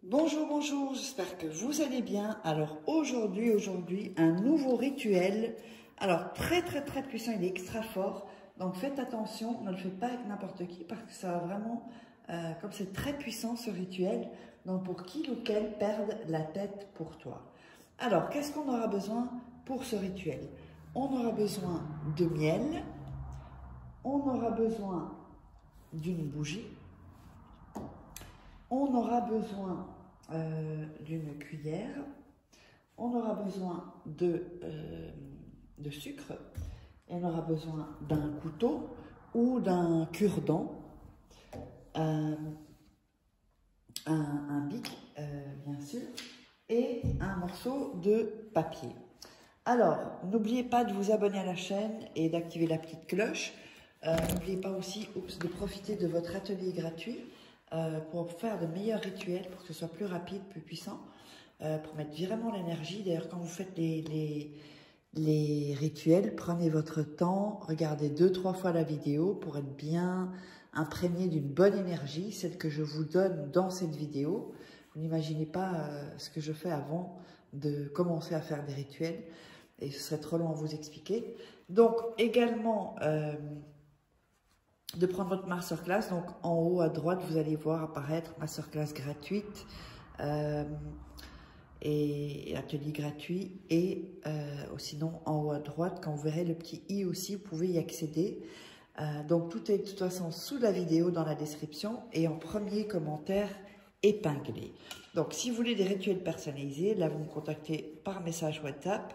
Bonjour, bonjour, j'espère que vous allez bien. Alors aujourd'hui, un nouveau rituel. Alors très puissant, il est extra fort. Donc faites attention, ne le faites pas avec n'importe qui parce que ça va vraiment, comme c'est très puissant ce rituel, donc pour qui ou quel perde la tête pour toi. Alors qu'est-ce qu'on aura besoin pour ce rituel? On aura besoin de miel, on aura besoin d'une bougie, on aura besoin d'une cuillère, on aura besoin de sucre, et on aura besoin d'un couteau ou d'un cure-dent, un bic, bien sûr, et un morceau de papier. Alors, n'oubliez pas de vous abonner à la chaîne et d'activer la petite cloche. N'oubliez pas aussi de profiter de votre atelier gratuit pour faire de meilleurs rituels, pour que ce soit plus rapide, plus puissant, pour mettre vraiment l'énergie. D'ailleurs, quand vous faites les rituels, prenez votre temps, regardez 2-3 fois la vidéo pour être bien imprégné d'une bonne énergie, celle que je vous donne dans cette vidéo. Vous n'imaginez pas ce que je fais avant de commencer à faire des rituels, et ce serait trop long à vous expliquer. Donc, également, de prendre votre masterclass. Donc, en haut à droite, vous allez voir apparaître masterclass gratuite et atelier gratuit. Et sinon, en haut à droite, quand vous verrez le petit i aussi, vous pouvez y accéder. Donc, tout est de toute façon sous la vidéo dans la description et en premier commentaire épinglé. Donc, si vous voulez des rituels personnalisés, là, vous me contactez par message WhatsApp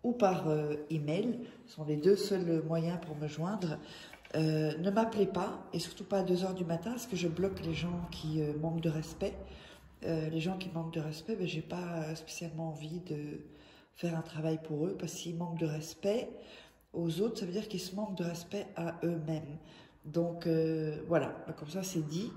ou par email. Ce sont les deux seuls moyens pour me joindre. Ne m'appelez pas, et surtout pas à 2 h du matin, parce que je bloque les gens qui manquent de respect. Les gens qui manquent de respect, ben, j'ai pas spécialement envie de faire un travail pour eux, parce qu'ils manquent de respect aux autres, ça veut dire qu'ils se manquent de respect à eux-mêmes. Donc voilà, comme ça c'est dit.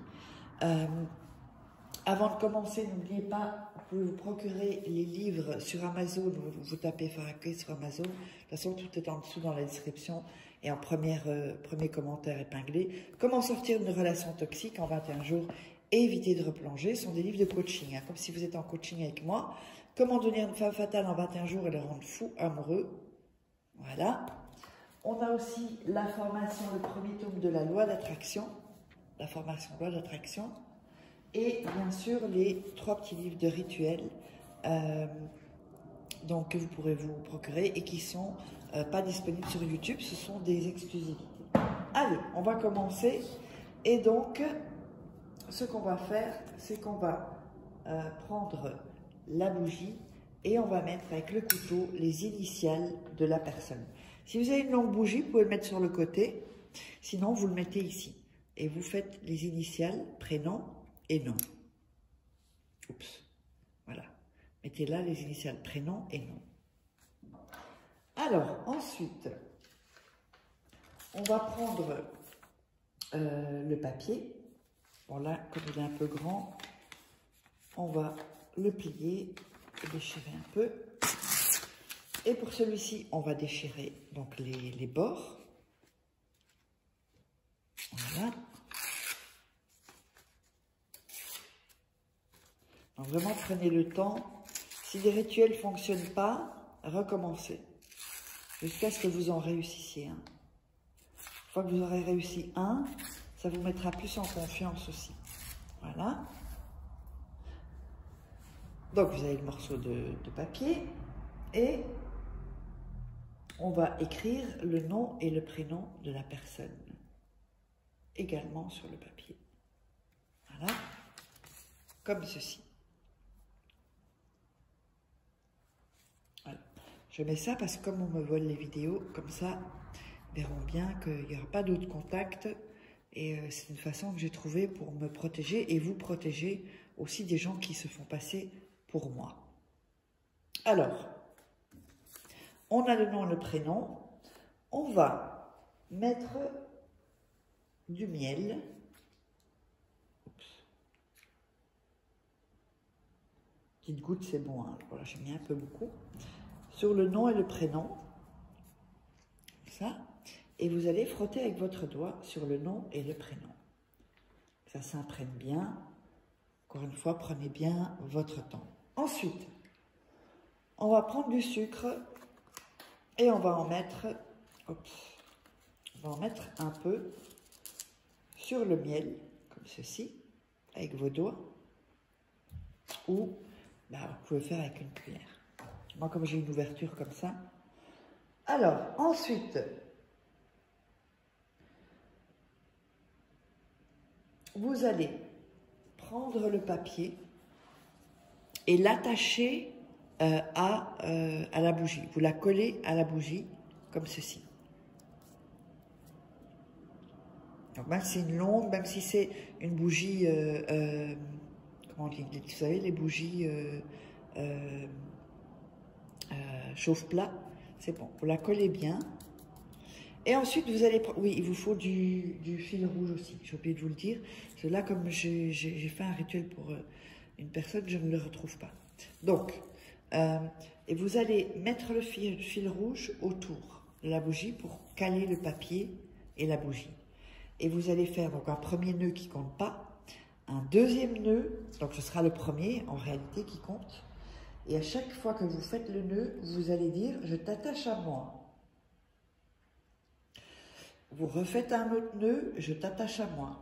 Avant de commencer, n'oubliez pas, vous pouvez vous procurer les livres sur Amazon, vous tapez Farakeh sur Amazon. De toute façon, tout est en dessous dans la description et en premier commentaire épinglé. Comment sortir d'une relation toxique en 21 jours et éviter de replonger, ce sont des livres de coaching, hein, comme si vous êtes en coaching avec moi. Comment devenir une femme fatale en 21 jours et le rendre fou amoureux. Voilà. On a aussi la formation, le premier tome de la loi d'attraction, la formation loi d'attraction. Et bien sûr, les 3 petits livres de rituels donc, que vous pourrez vous procurer et qui ne sont pas disponibles sur YouTube. Ce sont des exclusivités. Allez, on va commencer. Et donc, ce qu'on va faire, c'est qu'on va prendre la bougie et on va mettre avec le couteau les initiales de la personne. Si vous avez une longue bougie, vous pouvez le mettre sur le côté. Sinon, vous le mettez ici. Et vous faites les initiales, prénom et nom. Oups, voilà. Mettez là les initiales prénom et nom. Alors, ensuite, on va prendre le papier. Bon là, comme il est un peu grand, on va le plier et déchirer un peu. Et pour celui-ci, on va déchirer donc les bords. Voilà. Donc vraiment, prenez le temps. Si les rituels ne fonctionnent pas, recommencez. Jusqu'à ce que vous en réussissiez un. Une fois que vous aurez réussi un, ça vous mettra plus en confiance aussi. Voilà. Donc, vous avez le morceau de papier. Et on va écrire le nom et le prénom de la personne. Également sur le papier. Voilà. Comme ceci. Je mets ça parce que comme on me vole les vidéos, comme ça, ils verront bien qu'il n'y aura pas d'autres contacts. Et c'est une façon que j'ai trouvée pour me protéger et vous protéger aussi des gens qui se font passer pour moi. Alors, on a le nom et le prénom. On va mettre du miel. Oups. Petite goutte, c'est bon. Hein. Voilà, j'ai mis un peu beaucoup. Sur le nom et le prénom, ça, et vous allez frotter avec votre doigt sur le nom et le prénom. Ça s'imprègne bien. Encore une fois, prenez bien votre temps. Ensuite, on va prendre du sucre et on va en mettre, un peu sur le miel, comme ceci, avec vos doigts, ou vous pouvez faire avec une cuillère. Moi, comme j'ai une ouverture comme ça. Alors, ensuite, vous allez prendre le papier et l'attacher à la bougie. Vous la collez à la bougie, comme ceci. Donc, même si c'est une longue, même si c'est une bougie, comment on dit, vous savez, les bougies chauffe-plat, c'est bon. Vous la collez bien. Et ensuite, vous allez... Oui, il vous faut du fil rouge aussi. J'ai oublié de vous le dire. Parce que là, comme j'ai fait un rituel pour une personne, je ne le retrouve pas. Donc, et vous allez mettre le fil rouge autour de la bougie pour caler le papier et la bougie. Et vous allez faire donc un premier nœud qui ne compte pas, un deuxième nœud, donc ce sera le premier en réalité qui compte. Et à chaque fois que vous faites le nœud, vous allez dire « je t'attache à moi ». Vous refaites un autre nœud, je t'attache à moi.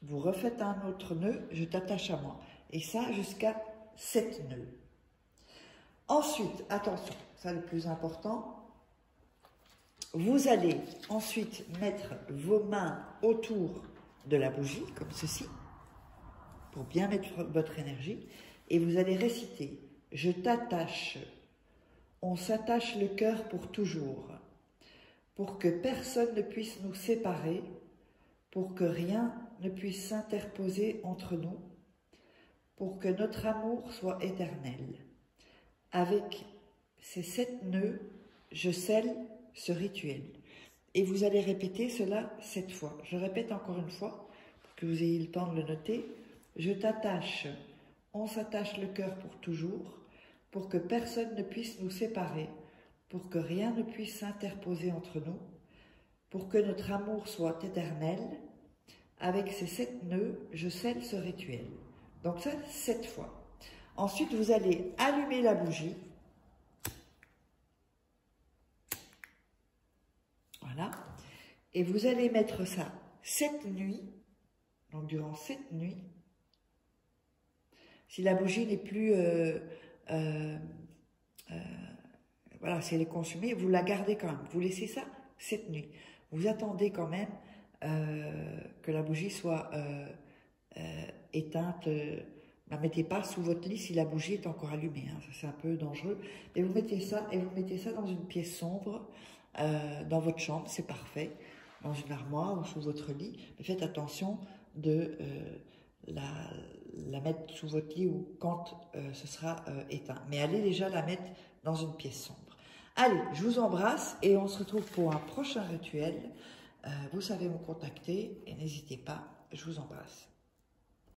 Vous refaites un autre nœud, je t'attache à moi. Et ça jusqu'à 7 nœuds. Ensuite, attention, ça le plus important, vous allez ensuite mettre vos mains autour de la bougie, comme ceci, pour bien mettre votre énergie, et vous allez réciter « Je t'attache, on s'attache le cœur pour toujours ». Pour que personne ne puisse nous séparer, pour que rien ne puisse s'interposer entre nous, pour que notre amour soit éternel. Avec ces 7 nœuds, je scelle ce rituel. Et vous allez répéter cela 7 fois. Je répète encore une fois, pour que vous ayez le temps de le noter. Je t'attache, on s'attache le cœur pour toujours, pour que personne ne puisse nous séparer, pour que rien ne puisse s'interposer entre nous, pour que notre amour soit éternel. Avec ces 7 nœuds, je scelle ce rituel. Donc ça, 7 fois. Ensuite, vous allez allumer la bougie. Voilà. Et vous allez mettre ça 7 nuits, donc durant 7 nuits. Si la bougie n'est plus... voilà, si elle est consumée, vous la gardez quand même. Vous laissez ça 7 nuits. Vous attendez quand même que la bougie soit éteinte. Ne la mettez pas sous votre lit si la bougie est encore allumée. Hein. Ça, c'est un peu dangereux. Et vous mettez ça, dans une pièce sombre, dans votre chambre, c'est parfait. Dans une armoire ou sous votre lit. Mais faites attention de la mettre sous votre lit ou quand ce sera éteint. Mais allez déjà la mettre dans une pièce sombre. Allez, je vous embrasse et on se retrouve pour un prochain rituel. Vous savez me contacter et n'hésitez pas, je vous embrasse.